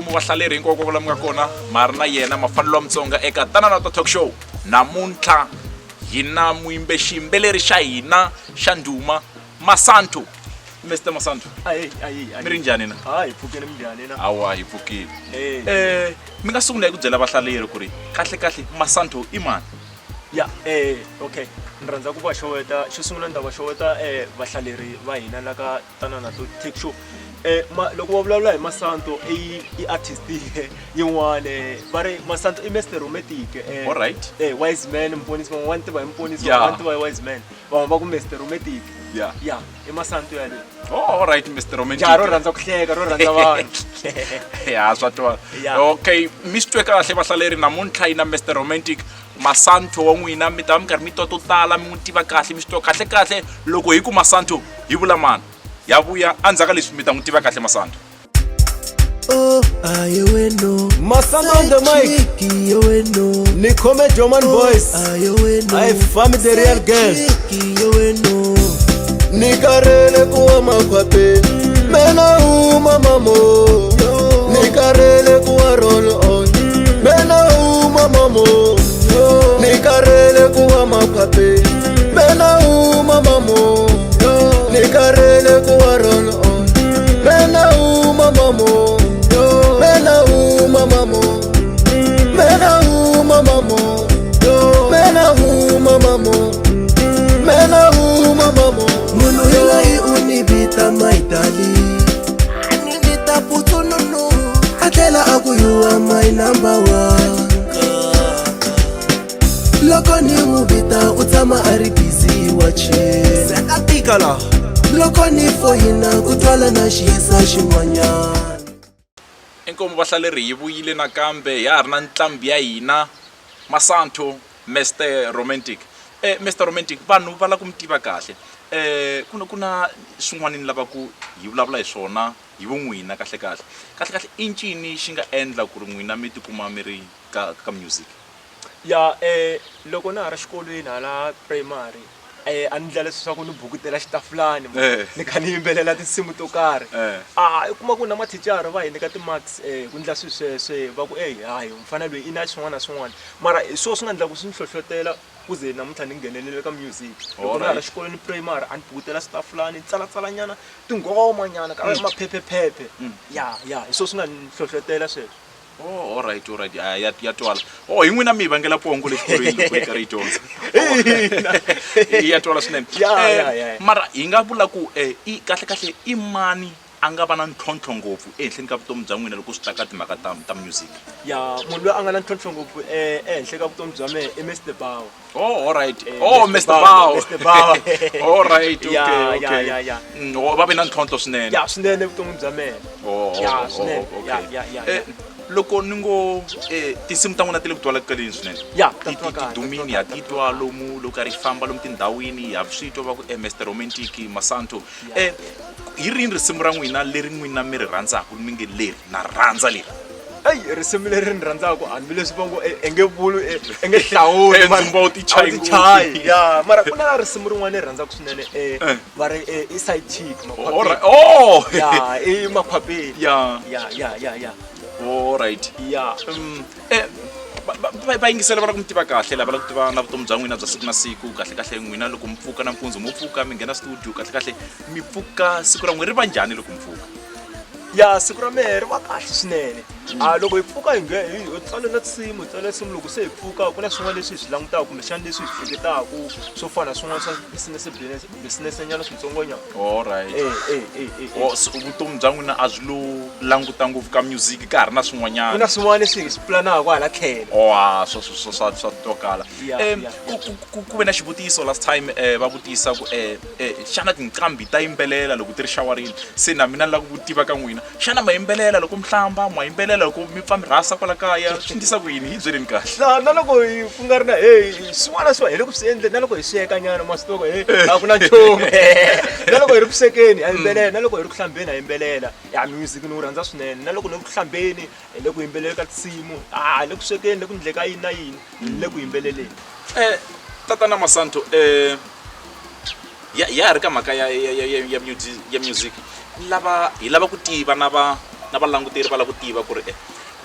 inkomu vahlaleri hinkwako kwala mi nga kona mari na yena Mafanele wa Mutsonga eka Tanana Talk Show. Namuntlha hina xiyimbeleri xa hina xa ndhuma Masanto. Mr. Masanto. Mi ri njhani na? Hi pfukile mi njhani na? Awa hi pfukile. Mi nga sungula hi ku byela vahlaleri ku ri kahle Masanto i mani? Ya okay ni rhandza ku va xeweta xo sungula ni ta va xeweta vahlaleri va hina la ka Tanana Talk Show. Loko va vulavula hi Masanto i artist yin'wana va ri Masanto i Mr. Romantic. All right. Wise man mponisi van'wana tiva hi mponisi van'wana tiva hi wise man van'wana va ku Mr. Romantic. Yeah i Masanto ya le. Oh all right Mr. Romantic. Ja ro rhandza ku hleka ro rhandza vanhu. Ya swa twa. Okay mi swi twe kahle vahlaleri namuntlha hina Mr. Romantic Masanto wa n'wina mi ta mi karhi mi twa to tala mi n'wi tiva kahle mi swi twa kahle loko hi ku Masanto hi vula mani ya vuya andzaka leswi mi ta n'wi tiva kahle Masanto. Oh, ayeweno Masanto on the mic. Ayeweno Nikome German boys. Ayeweno I found the real girl. Ayeweno Nikarele kuwa makwape mena umamamo Nikarele kuwa roll on mena umamamo Nikarele kuwa makwape mena umamamo Nikarele kuwa roll on mena umamamo mena umamamo mena umamamo mena umamamo mena umamamo Munu hilai unibita maitali Anibita putununu Atela aku you are my number one Loko ni mubita utama aribisi wache Sekatikala Loko ni fohina kutwala na shisa shimwanya Inkomu vahlaleri hi vuyile nakambe ya ha ri na ntlambi ya hina Masanto Mr. Romantic. Mr. Romantic vanhu va la ku mi tiva kahle. Kuna swin'wana ni lava ku hi vulavula hi swona hi vun'wina kahle i ncini xi nga endla ku ri n'wina mi tikuma mi ri ka music? Ya loko na ha ri xikolweni hala primary a ni ndla leswi swa ku ni bukutela xitafulani ni kha ni yimbelela tinsimu to karhi i kuma ku na mathicara va hi nyika ti-marks ku ndla swilo sweswe va ku hayi mfanelo loyi i na swin'wana na swin'wana mara hi swona swi nga endla ku swi ni hlohlotela ku ze namuntlha ni nghenelele ka music. Loko na ha ri xikolweni primary a ni bukutela xitafulani ni tsalatsalanyana tinghomanyana ka maphephephephe ya hi swona swi nga ni hlohlotela sweswo. Oh all right ya twala. Oh hi n'wina mi vangela pongo lexikolweni loko hi karhi hi dyondza. Ya twala swinene. Mara hi nga vula ku i kahle i mani a nga va na ntlhontlho ngopfu ehenhleni ka vutomi bya n'wina loko swi ta ka timhaka ta music? Ya munhu loyi a nga na ntlhontlho ngopfu ehenhle ka vutomi bya mehe i Mr. Bao. Oh all right. Mr. Bao. All right okay. Va ve na ntlhontlho swinene. Ya swinene vutomi bya mehe. Ya swinene. Ya loko ni ngo tinsimu ta n'wina ti le ku twala kaleni swinene. Ya ti dumini ha titwa lomu loko karhi famba lomu tindhawini ha swi twa va ku Mr. Romantic Masanto. Hi rini risimu ra n'wina leri n'wina mi ri rhandzaka mi nge leri na rhandza leri? Risimu leri ni rhandzaka hambileswi va ngo enge vulu enge hlawuli ndzumba ti chayi. Ya mara ku na risimu rin'wana ni rhandzaka swinene va ri i side chick makhwapeni. Oh ya i makhwapeni. Ya all right. Ya va yingisela va la ku mi tiva kahle lava la ku tiva na vutomi bya n'wina bya siku na siku kahle n'wina loko mi pfuka nampundzu mo pfuka mi nghena studio kahle mi pfuka siku ra n'wina ri va njhani loko mi pfuka? Ya siku ra mehe ri va kahle swinene loko hi pfuka hi tsale na tinsimu loko se hi pfuka ku na swin'wana leswi hi swi langutaka kumbexana leswi hi swi hleketaka swo fana na swin'wana swa business nyana swintsongonyana. All right. Vutomi bya n'wina a byi lo languta ngopfu ka music ka ha ri na swin'wanyana? Ku na swin'wana leswi hi swi pulanaka hala tlhelo. Swa twakala. Ku ve na xivutiso last time va vutisa ku xana tinqambi ta yimbelela loko ti ri shawarini se na mina ni lava ku tiva ka n'wina xana ma yimbelela loko mi hlamba ma yimbelela loko mi pfa mi rhasa kwala kaya swi endlisa ku yini hi byeleni kahle? Na loko ku nga ri na swin'wana swa hi le ku swi endleni na loko hi sweka nyana masitoko a ku na nchumu na loko hi ri ku swekeni ha yimbelela na loko hi ri ku hlambeni ha yimbelela ya music ni wu rhandza swinene na loko ni ri ku hlambeni hi le ku yimbelela ka tinsimu hi le ku swekeni le ku ndleka yini na yini hi le ku yimbeleleni. Tatana Masanto ya ha ri ka mhaka ya music hi lava ku tiva na na valanguteri va lava ku tiva ku ri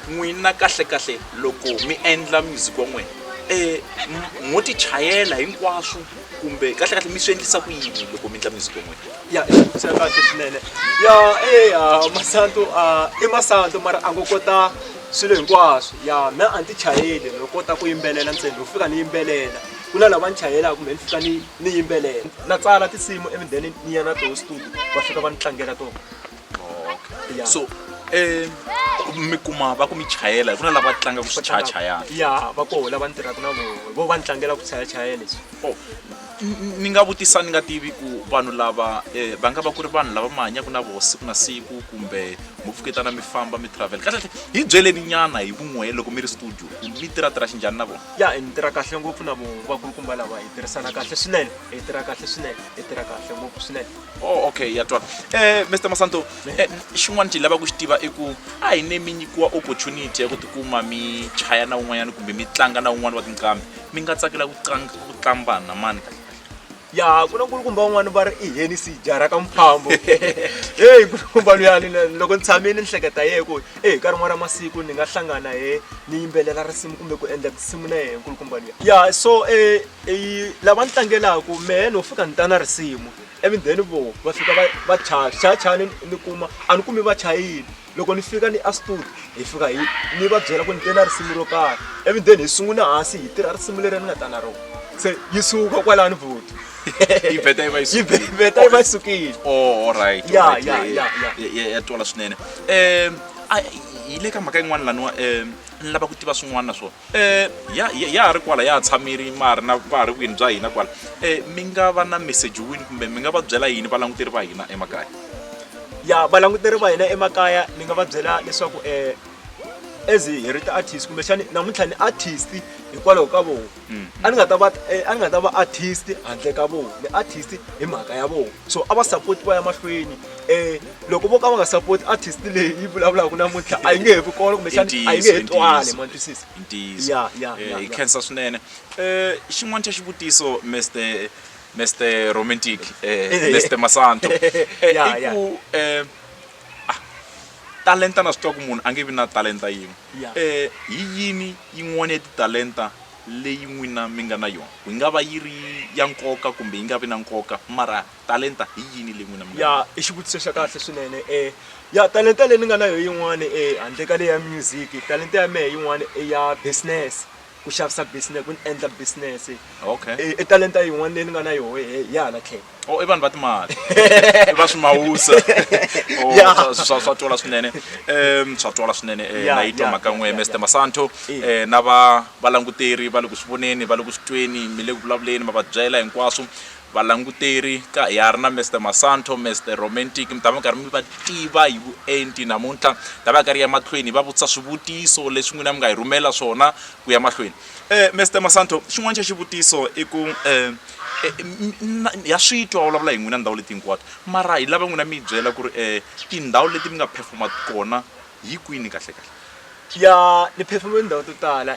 n'wina kahle loko mi endla music wa n'wina mo ti chayela hinkwaswo kumbe kahle mi swi endlisa ku yini loko mi endla music wa n'wina? Ya kahle swinene ya Masanto i Masanto mara a ngo kota swilo hinkwaswo ya me a ti chayeli no kota ku yimbelela ntsena u fika ni yimbelela ku na lava ni chayela kumbe ni fika ni yimbelela na tsala tinsimu evideni ni ya na to studio va fika va ni tlangela to. Okay. So mi kuma va ku mi chayela ku na lava tlanga ku chayachayana ya va koho lava ni tirhaka na vo va ni tlangela ku chayachayela leswi. ni nga vutisa ni nga tivi ku vanhu lava va nga va ku ri vanhu lava mi hanyaka na vo siku na siku kumbe mo pfuketana mi famba mi travel kahle hi byeleni nyana hi vun'we loko mi ri studio mi tirha xinjhani na vona? Ya ni tirha kahle ngopfu na vo vakulukumba lava hi tirhisana kahle swinene hi tirha kahle swinene hi tirha kahle ngopfu swinene. Okay ya twala. Mr Masanto xin'wana ti lava ku xi tiva i ku a hi ne mi nyikiwa opportunity ya ku tikuma mi chaya na un'wanyana kumbe mi tlanga na un'wana wa tinqambi mi nga tsakela ku tlamba na mani? Ya ku na nkulukumba wun'wana va ri i heni si jara ka mphambo hey nkulukumba luyani loko ni tshamile ni hleketa ku nkarhi n'wana ra masiku ni nga hlangana ni yimbelela risimu kumbe ku endla tinsimu na nkulukumba luya. Ya so lava ni tlangelaku mehe no fika ni ta na risimu then vo va fika va chayachayani ni kuma a ni kumi va chayile loko ni fika ni a studio hi fika ni va byela ku ni te na risimu ro karhi then hi sungula hansi hi tirha risimu leri ni nga ta na rona se yi suka kwalani vuti yi vheta yi va sukile. Alright. Ya twala swinene. Hi le ka mhaka yin'wana laniwa ni lava ku tiva swin'wana na swona ya ha ri kwala ya ha tshamiri mari na va ha ri kwini bya hina kwala mi nga va na message wini kumbe mi nga va byela yini valanguteri va hina emakaya? Ya valanguteri va hina emakaya ni nga va byela leswaku as hi ri ti-artist kumbexani namuntlha ni artist hikwalaho ka vona a ni nga ta va artist handle ka vona ni artist hi mhaka ya vona so a va support va ya mahlweni loko vo ka va nga support artist leyi yi vulavulaka namuntlha a yi nge he vi kona kumbexani a yi nge he twali ma twisisa. Ya hi khensa swinene. Xin'wana xa xivutiso Mr Romantic Mr Masanto i ku talenta na swi twa ku munhu a nge vi na talenta yin'we hi yini yin'wana ya titalenta leyi n'wina mi nga na yona ku nga va yi ri ya nkoka kumbe yi nga vi na nkoka mara talenta hi yini leyi n'wina mi ya i xivutiso xa kahle swinene ya talenta leyi ni nga na yo yin'wana handle ka leyi ya music talenta ya mehe yin'wana ya business ku xavisa business ku endla business. Okay. Talenta yin'wana leyi ni nga na yo ya hala tlhelo i vanhu va timali va swimawusa swa twala swinene swa twala swinene na yi twa mhaka n'we Mr Masanto na valanguteri va le ku swi voneni va le ku swi tweni mi le ku vulavuleni ma va byela hinkwaswo valanguteri ka hi ri na Mr Masanto Mr Romantic mi ta va karhi mi va tiva hi vuenti namuntlha ta va karhi ya mahlweni va vutisa swivutiso leswi n'wina mi nga hi rhumela swona ku ya mahlweni. Mr Masanto xin'wana xa xivutiso i ku ya swi twa vulavula hi n'wina ndhawu leti hinkwato mara hi lava n'wina mi byela ku ri tindhawu leti mi nga performa kona hi kwini kahle? Ya ni performe ndhawu to tala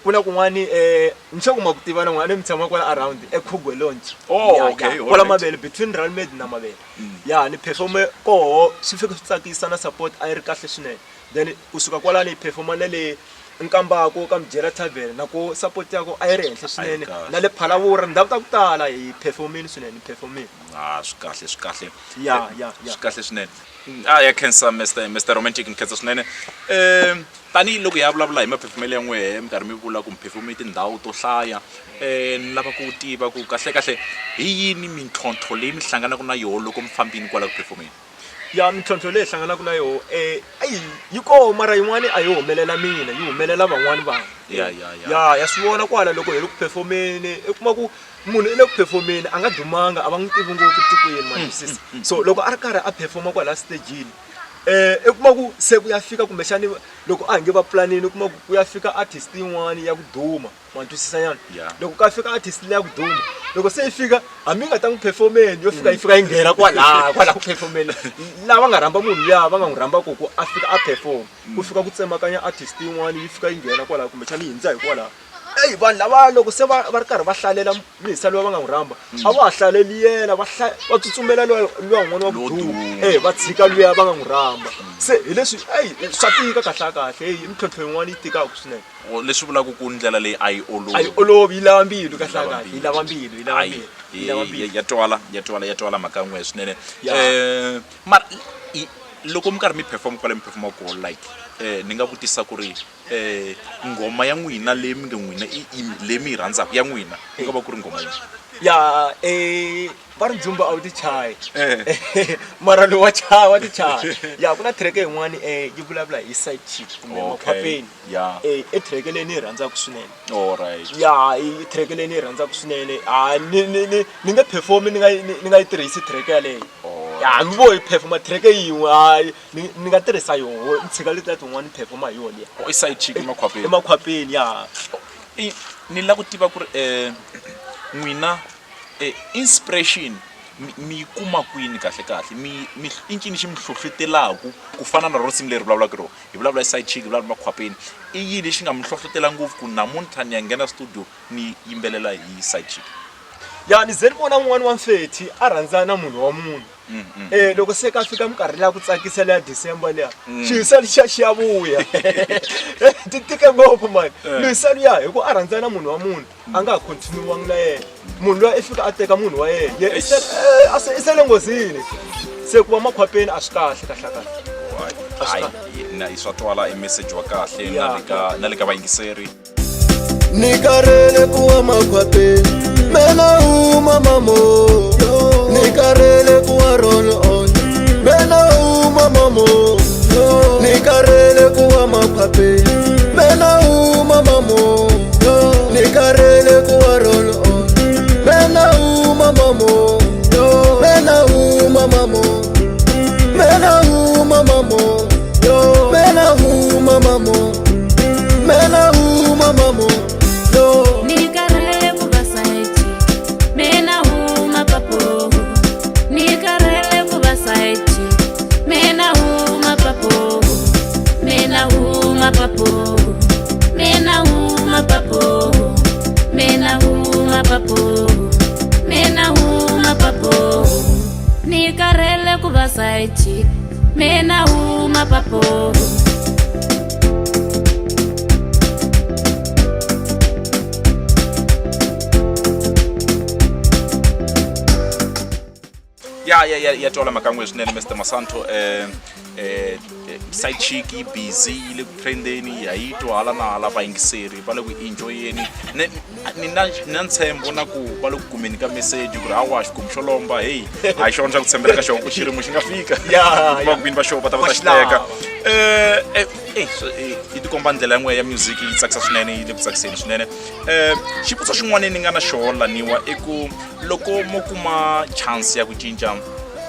ku na kun'wani ni swa ku ma ku tivana n'wana mi tshama kwala around eKhugwe Launch. Okay. Kwala Mavele between Ralmed na Mavele. Ya ni performe koho swi fika swi tsakisa na support a yi ri kahle swinene then kusuka kwala ni performa na le nkambako ka Mjera Tavern na ku support yako a yi ri henhla swinene na le Phalawura ndhawu ta ku tala hi performini swinene performini. Swi kahle. Ya swi kahle swinene. Ya khensa Mr Romantic ni khensa swinene. Tani loko ya vulavula hi maperformele ya n'wehe mi karhi mi vula ku mi performe tindhawu to hlaya ni lava ku tiva ku kahle hi yini mintlhontlho leyi mi hlanganaka na yona loko mi fambini kwala ku performeni? Ya mintlhontlho leyi hlanganaka na yona yi koho mara yin'wana a yi humelela mina yi humelela van'wani vanhu. Ya swi vona kwala loko hi ri ku performeni i kuma ku munhu i le ku performeni a nga dumanga a va n'wi tivi ngopfu tikweni ma twisisa so loko a ri karhi a performa kwala stagini i kuma ku se ku ya fika kumbexani loko a nge va planini u kuma ku ya fika artist yin'wana ya ku duma ma twisisa nyana loko ka fika artist leyi ya ku duma loko se yi fika hambi nga ta n'wi performeni yo fika yi fika yi nghena kwala ku performeni lava nga rhamba munhu luya va nga n'wi rhamba ku a fika a perform ku fika ku tsemakanya artist yin'wana yi fika yi nghena kwala kumbexani yi hindza hi kwala eyi vanhu lava loko se va ri karhi va hlalela misa loyi va nga n'wi rhamba a va ha hlaleli yena va tsutsumela luya un'wana wa vuduku va tshika luya va nga n'wi rhamba se hi leswi swa tika kahle i mintlhontlho yin'wana yi tikaka swinene leswi vulaka ku ndlela leyi a yi olovi yi lava mbilu kahle yi lava mbilu ya twala mhaka n'we swinene mara loko mi karhi mi perform kwale mi performa ko like ni nga vutisa ku ri ngoma ya n'wina leyi mi nge n'wina leyi mi yi rhandzaka ya n'wina yi nga va ku ri ngoma yini ya va ri ndzumba a wu ti chayi mara lowu wa ti chaya ya ku na track yin'wana yi vulavula hi side chick kumbe makhwapeni i track leyi ni yi rhandzaka swinene ya i track leyi ni yi rhandzaka swinene ni nge perform ni nga yi tirhisi track yaleyo ya mi vo hi performa track yin'we ni nga tirhisa yoho ni tshika letiya tin'wana ni performa hi yona liya i side chick emakhwapeni ya ni la ku tiva ku ri n'wina inspiration mi yi kuma kwini kahle i ncini xi mi hlohlotelaku ku fana na rosimu leri vulavulaka ro hi vulavula side chick hi vulavula makhwapeni i yini xi nga mi hlohlotela ngopfu ku namuntlha ni ya nghena studio ni yimbelela hi side chick ya ni ze ni vona n'wana wa mfethi a rhandzana na munhu wa munhu loko se ka fika minkarhi leya ku tsakisela ya December leya xiyisa xi ya vuya ti tike ngopfu mani luyisa luya hi ku a rhandzana na munhu wa munhu a nga ha continuiwangi na yena munhu loyi i fika a teka munhu wa yena i sele nghozini se ku va makhwapeni a swi kahle i swa twala i message wa kahle na le ka vayingiseri ni karele ku wa makhwapeni mena uma mamo ni karele ku wa roll on mena uma mamo ni karele ku wa makhwapeni mena uma mamo ni karele ku wa roll on mena uma mamo mena uma mamo mena uma mamo mena uma mamo mena uma mamo ni karele ku va side chick mena huma papo ya twala mhaka n'we swinene Mr Masanto side chick yi busy yi le ku trendeni ya yi twa hala na hala vayingiseri va le ku enjoyeni ni na ntshembo na ku va le ku kumeni ka message ku ri hawa xikwembu xo lomba heyi a hi xona xa ku tshembela ka xona ku xirimo xi nga fika va ku vini va xopa ta va ta xi teka yi tikomba ndlela yin'we ya music yi tsakisa swinene yi le ku tsakiseni swinene xivutiso xin'wana ni nga na xona laniwa i ku loko mo kuma chance ya ku cinca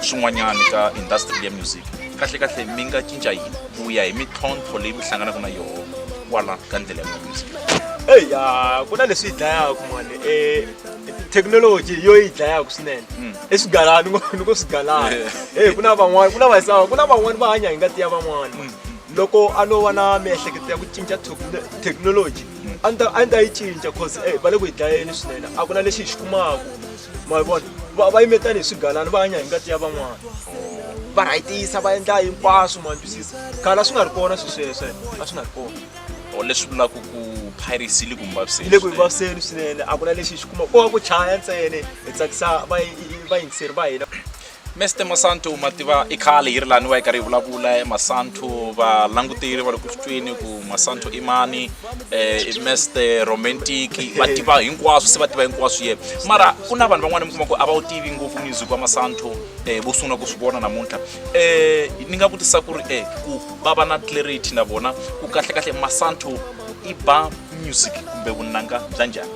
swin'wanyana ka industry ya music kahle mi nga cinca yini ku ya hi mintlhontlho leyi mi hlanganaka na yona kwala ka ndlela ya music ku na leswi yi dlayaku mani thekinoloji yo yi dlayaku swinene i swigalani ni ku swigalani ku na van'wani va hanya hi ngati ya van'wana loko a no va na miehleketo ya ku cinca thekinoloji a ni ta yi cinca cause va le ku yi dlayeni swinene a ku na lexi hi xi kumaku ma vona va yimetani hi swigalani va hanya hi ngati ya van'wana va rhayitisa va endla hinkwaswo ma twisisa khale a swi nga ri kona sweswe a swi nga ri kona leswi vulaka ku piracy le ku vaviseni le ku vaviseni swinene a ku na lexi hi xi kuma ko ku chaya ntsene hi tsakisa vayingiseri va hina Mr Masanto mativa i khale hi ri lani wa hi karhi hi vulavula Masanto va languteri va le ku xitweni ku Masanto i mani Mr Romantic va tiva hinkwaswo se va tiva hinkwaswo ye mara ku na vanhu van'wana mi kuma ku a va wu tivi ngopfu music wa Masanto vo sungula ku swi vona namuntlha ni nga vutisa ku ri ku va va na clarity na vona ku kahle Masanto i ba music kumbe vunanga bya njhani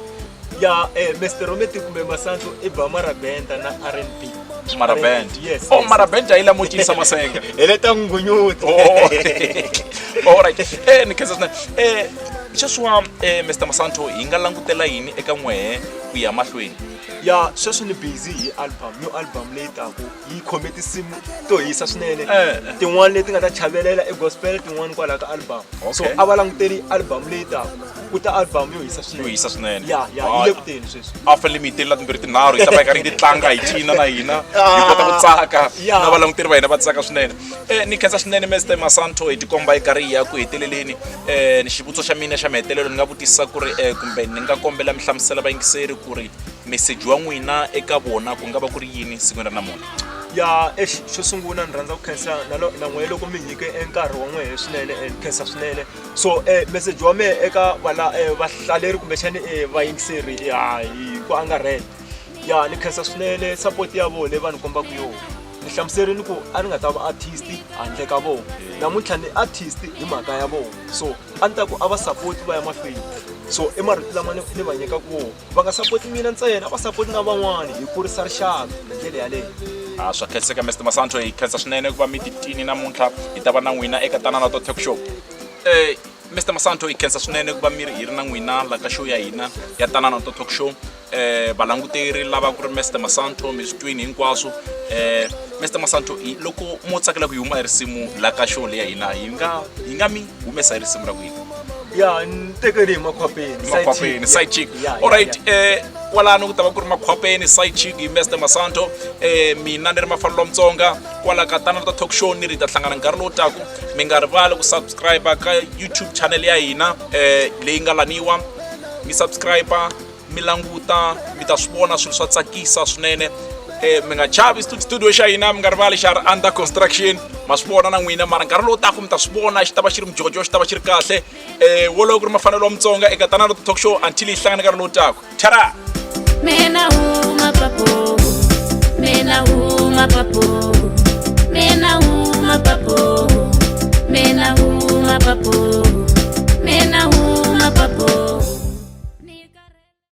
ya Mr Romantic kumbe Masanto i ba marabenda na R&B Marabend. Yes. Oh, Marabend ayila mo cinisa masenga. Eleta ngunyuti. All right. Ni kesa na sweswiwa Mr Masanto hi nga langutela yini eka n'wehe ku ya mahlweni ya sweswi ni busy hi new album leyi taku yi khome tinsimu to hisa swinene tin'wana leti nga ta chavelela gospel tin'wana kwala ka album so a va languteli album leyi taku ku ta album yo hisa swinene ya yi le ku teni sweswi a fanele mi yitelela timbirhi tinharhu hi ta va yi karhi yi tlanga hi cina na hina hi kota ku tsaka na valanguteri va hina va tsaka swinene ni khensa swinene Mr Masanto hi tikomba yi karhi hi ya ku heteleleni ni xivutiso xa mina xa mahetelelo ni nga vutisa ku ri kumbe ni nga kombela mi hlamusela vayingiseri ku ri meseji wa n'wina eka vona ku nga va ku ri yini siku ra namuntlha ya xo sungula ni rhandza ku khensa na n'wehe loko mi nyike nkarhi wa n'wehe swinene khensa swinene so meseji wa mehe eka vahlaleri kumbexani vayingiseri hi ku angarhela ya ni khensa swinene support ya vona leyi va ni kombaka yona ni hlamuserini ku a ni nga ta va artist handle ka vona namuntlha ni artist hi mhaka ya vona so a ni ta ku a va support va ya mahlweni so marito lama ni va nyikaka wona va nga support mina ntsena a va support na van'wani hi kurisa rixaka hi ndlela yaleyo swa khenseka Mr Masanto hi khensa swinene ku va mi titini namuntlha hi ta va na n'wina eka Tanana Talk Show Mr Masanto hi khensa swinene ku va mi ri hi ri na n'wina la ka show ya hina ya Tanana Talk Show valanguteri lava ku ri Mr Masanto mi swi twini hinkwaswo Mr Masanto loko mo tsakela ku huma hi risimu la ka show leya hina hi nga mi humesa hi risimu ra ku yini ya ni tekeli hi makhwapeni side chick alright kwalano ku ta va ku ri makhwapeni side chick hi Mr Masanto mina ni ri Mafanele Mutsonga kwala ka Tanana Talk Show ni ri ta hlangana nkarhi lowu taku mi nga rivali ku subscribe ka YouTube channel ya hina leyi nga laniwa mi subscribe mi languta mi ta swi vona swilo swa tsakisa swinene mi nga chavi studio xa hina mi nga rivali xa ri under construction ma swi vona na n'wina mara nkarhi lowu taku mi ta swi vona xi ta va xi ri mujojo xi ta va xi ri kahle wolowo ku ri Mafanele Mutsonga eka Tanana Talk Show until hi hlangana nkarhi lowu taku tara Mina huma papo, mina huma papo, mina huma papo, mina huma papo, mina huma